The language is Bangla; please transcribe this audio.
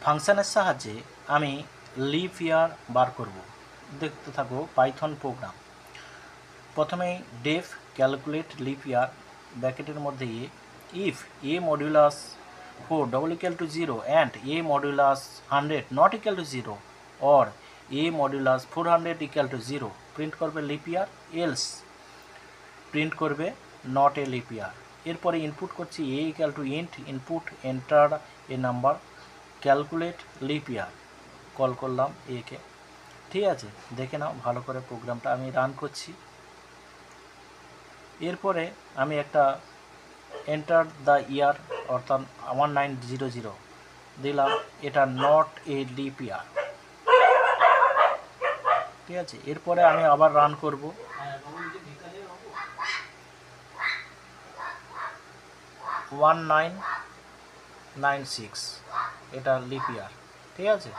ফাংশনের সাহায্যে আমি লিপ ইয়ার বার করব। দেখতে থাকো পাইথন প্রোগ্রাম। প্রথমেই ডেফ ক্যালকুলেট লিপ ইয়ার ব্র্যাকেটের মধ্যে if A modulus 4 double equal to 0 and A modulus 100 not equal to 0 or A modulus 400 equal to 0 print করবে লিপ ইয়ার, এলস প্রিন্ট করবে নট এ লিপ ইয়ার। এরপরে ইনপুট করছি A equal to int input enter a number calculate leap year, call করলাম একে। ঠিক আছে, দেখে নাও ভালো করে প্রোগ্রামটা আমি রান করছি। এরপরে আমি একটা এন্টার দ্য ইয়ার অর্থাৎ 1900 দিলাম, এটা নট এ লিপ ইয়ার। ঠিক আছে, এরপরে আমি আবার রান করব। 1996 এটা লিপ ইয়ার। ঠিক আছে,